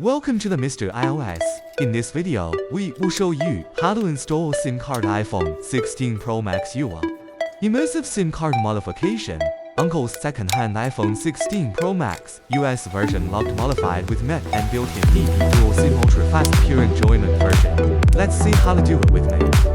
Welcome to the Mr. iOS. In this video, we will show you how to install SIM card iPhone 16 Pro Max UI. Immersive SIM card modification. Uncle's second-hand iPhone 16 Pro Max US version locked modified with MET and built-in EP dual SIM ultra-fast pure enjoyment version. Let's see how to do it with me.